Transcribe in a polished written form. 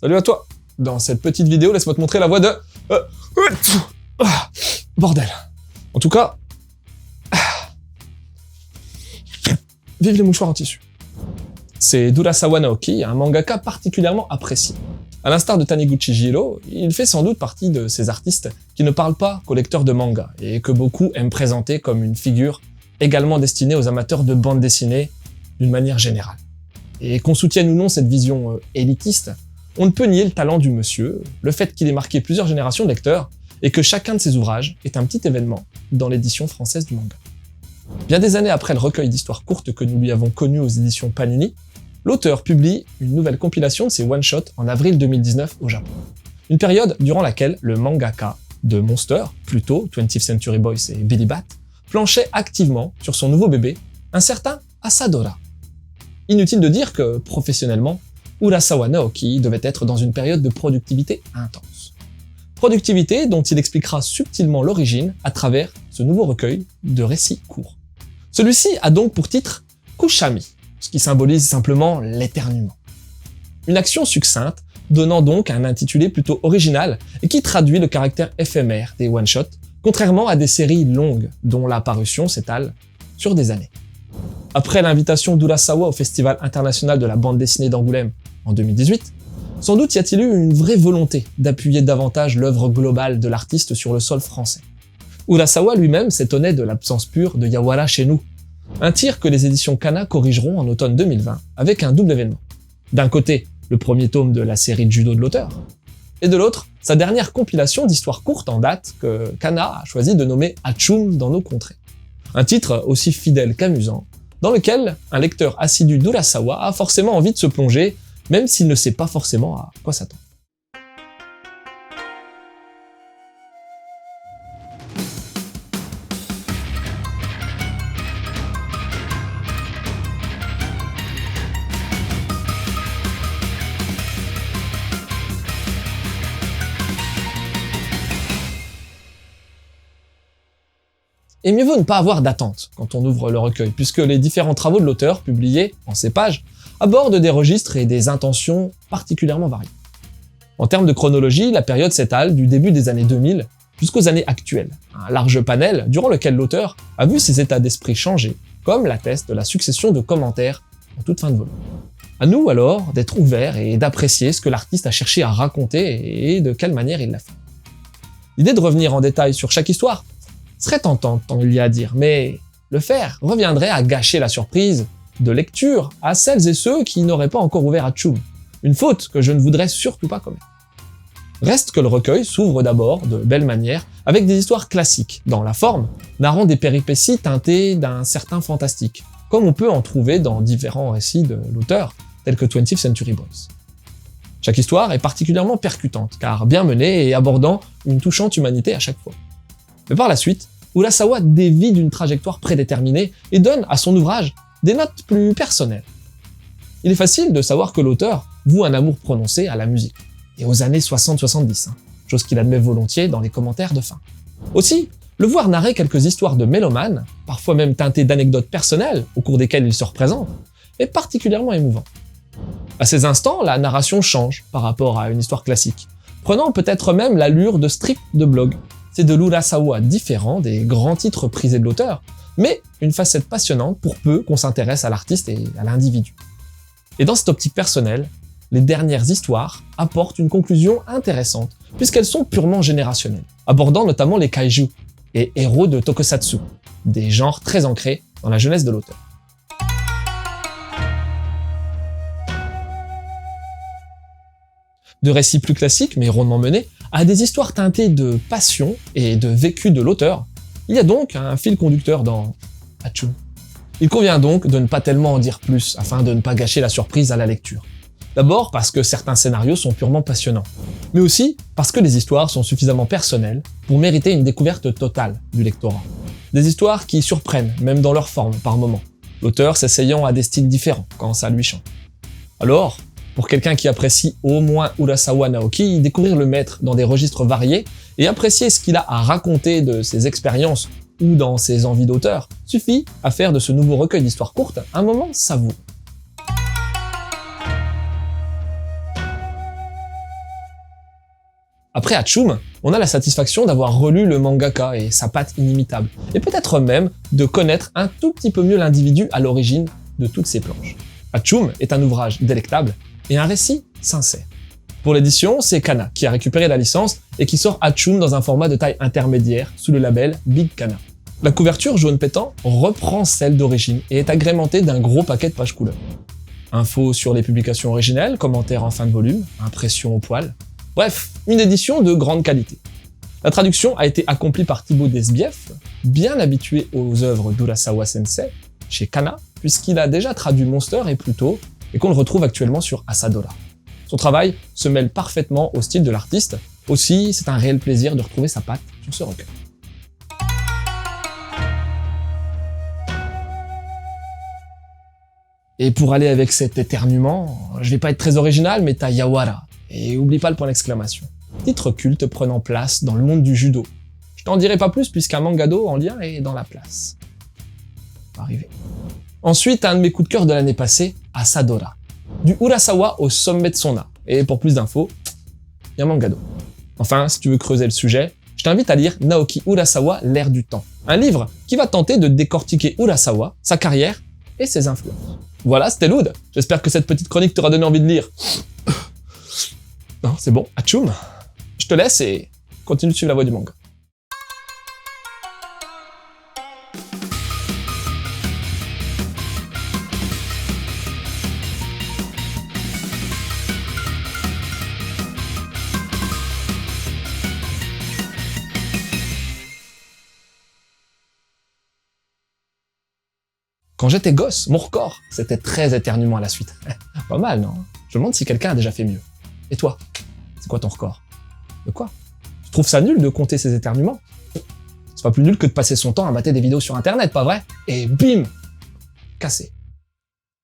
Salut à toi. Dans cette petite vidéo, laisse-moi te montrer la voix de... Bordel. En tout cas... Vive les mouchoirs en tissu. C'est Urasawa Naoki, un mangaka particulièrement apprécié. À l'instar de Taniguchi Jiro, il fait sans doute partie de ces artistes qui ne parlent pas qu'aux lecteurs de manga et que beaucoup aiment présenter comme une figure également destinée aux amateurs de bande dessinée d'une manière générale. Et qu'on soutienne ou non cette vision élitiste, on ne peut nier le talent du monsieur, le fait qu'il ait marqué plusieurs générations de lecteurs et que chacun de ses ouvrages est un petit événement dans l'édition française du manga. Bien des années après le recueil d'histoires courtes que nous lui avons connu aux éditions Panini, l'auteur publie une nouvelle compilation de ses one-shots en avril 2019 au Japon. Une période durant laquelle le mangaka de Monster, plutôt 20th Century Boys et Billy Bat, planchait activement sur son nouveau bébé, un certain Asadora. Inutile de dire que, professionnellement, Urasawa Naoki devait être dans une période de productivité intense. Productivité dont il expliquera subtilement l'origine à travers ce nouveau recueil de récits courts. Celui-ci a donc pour titre Kushami, ce qui symbolise simplement l'éternuement. Une action succincte, donnant donc un intitulé plutôt original et qui traduit le caractère éphémère des one-shots, contrairement à des séries longues dont la parution s'étale sur des années. Après l'invitation d'Urasawa au Festival international de la bande dessinée d'Angoulême en 2018, sans doute y a-t-il eu une vraie volonté d'appuyer davantage l'œuvre globale de l'artiste sur le sol français. Urasawa lui-même s'étonnait de l'absence pure de Yawara chez nous, un tir que les éditions Kana corrigeront en automne 2020 avec un double événement. D'un côté, le premier tome de la série de judo de l'auteur, et de l'autre, sa dernière compilation d'histoires courtes en date que Kana a choisi de nommer Hachum dans nos contrées. Un titre aussi fidèle qu'amusant, dans lequel un lecteur assidu d'Urasawa a forcément envie de se plonger, même s'il ne sait pas forcément à quoi s'attendre. Et mieux vaut ne pas avoir d'attente quand on ouvre le recueil, puisque les différents travaux de l'auteur, publiés en ces pages, abordent des registres et des intentions particulièrement variées. En termes de chronologie, la période s'étale du début des années 2000 jusqu'aux années actuelles, un large panel durant lequel l'auteur a vu ses états d'esprit changer, comme l'atteste la succession de commentaires en toute fin de volume. À nous alors d'être ouverts et d'apprécier ce que l'artiste a cherché à raconter et de quelle manière il l'a fait. L'idée de revenir en détail sur chaque histoire serait tentante tant il y a à dire, mais le faire reviendrait à gâcher la surprise de lecture à celles et ceux qui n'auraient pas encore ouvert Hachum. Une faute que je ne voudrais surtout pas commettre. Reste que le recueil s'ouvre d'abord de belle manière avec des histoires classiques, dans la forme, narrant des péripéties teintées d'un certain fantastique, comme on peut en trouver dans différents récits de l'auteur, tels que 20th Century Boys. Chaque histoire est particulièrement percutante, car bien menée et abordant une touchante humanité à chaque fois. Mais par la suite, Urasawa dévie d'une trajectoire prédéterminée et donne à son ouvrage des notes plus personnelles. Il est facile de savoir que l'auteur voue un amour prononcé à la musique, et aux années 60-70, chose qu'il admet volontiers dans les commentaires de fin. Aussi, le voir narrer quelques histoires de mélomanes, parfois même teintées d'anecdotes personnelles au cours desquelles il se représente, est particulièrement émouvant. À ces instants, la narration change par rapport à une histoire classique, prenant peut-être même l'allure de strip de blog. C'est de l'Urasawa différent des grands titres prisés de l'auteur, mais une facette passionnante pour peu qu'on s'intéresse à l'artiste et à l'individu. Et dans cette optique personnelle, les dernières histoires apportent une conclusion intéressante, puisqu'elles sont purement générationnelles, abordant notamment les kaiju et héros de tokusatsu, des genres très ancrés dans la jeunesse de l'auteur. De récits plus classiques mais rondement menés, à des histoires teintées de passion et de vécu de l'auteur, il y a donc un fil conducteur dans Hachum. Il convient donc de ne pas tellement en dire plus afin de ne pas gâcher la surprise à la lecture. D'abord parce que certains scénarios sont purement passionnants, mais aussi parce que les histoires sont suffisamment personnelles pour mériter une découverte totale du lectorat. Des histoires qui surprennent, même dans leur forme par moments, l'auteur s'essayant à des styles différents quand ça lui chante. Alors, pour quelqu'un qui apprécie au moins Urasawa Naoki, découvrir le maître dans des registres variés et apprécier ce qu'il a à raconter de ses expériences ou dans ses envies d'auteur, suffit à faire de ce nouveau recueil d'histoires courtes un moment savoureux. Après Hatsum, on a la satisfaction d'avoir relu le mangaka et sa patte inimitable, et peut-être même de connaître un tout petit peu mieux l'individu à l'origine de toutes ces planches. Hatsum est un ouvrage délectable et un récit sincère. Pour l'édition, c'est Kana qui a récupéré la licence et qui sort Hatsum dans un format de taille intermédiaire sous le label Big Kana. La couverture jaune pétant reprend celle d'origine et est agrémentée d'un gros paquet de pages couleurs. Infos sur les publications originelles, commentaires en fin de volume, impressions au poil. Bref, une édition de grande qualité. La traduction a été accomplie par Thibaut Desbief, bien habitué aux œuvres d'Urasawa Sensei, chez Kana, puisqu'il a déjà traduit Monster et Pluto, et qu'on le retrouve actuellement sur Asadora. Son travail se mêle parfaitement au style de l'artiste, aussi c'est un réel plaisir de retrouver sa patte sur ce recueil. Et pour aller avec cet éternuement, je vais pas être très original, mais t'as Yawara, et oublie pas le point d'exclamation. Titre culte prenant place dans le monde du judo. Je t'en dirai pas plus puisqu'un mangado en lien est dans la place. Arrivé. Ensuite, un de mes coups de cœur de l'année passée, Asadora. Du Urasawa au sommet de son art. Et pour plus d'infos, y a mangado. Enfin, si tu veux creuser le sujet, je t'invite à lire Naoki Urasawa, L'ère du temps. Un livre qui va tenter de décortiquer Urasawa, sa carrière et ses influences. Voilà, c'était Loud. J'espère que cette petite chronique t'aura donné envie de lire. Non, c'est bon, Hatsum. Je te laisse et continue de suivre la voie du manga. Quand j'étais gosse, mon record, c'était 13 éternuements à la suite. Pas mal, non? Je me demande si quelqu'un a déjà fait mieux. Et toi, c'est quoi ton record? De quoi? Tu trouves ça nul de compter ses éternuements? C'est pas plus nul que de passer son temps à mater des vidéos sur internet, pas vrai? Et bim! Cassé.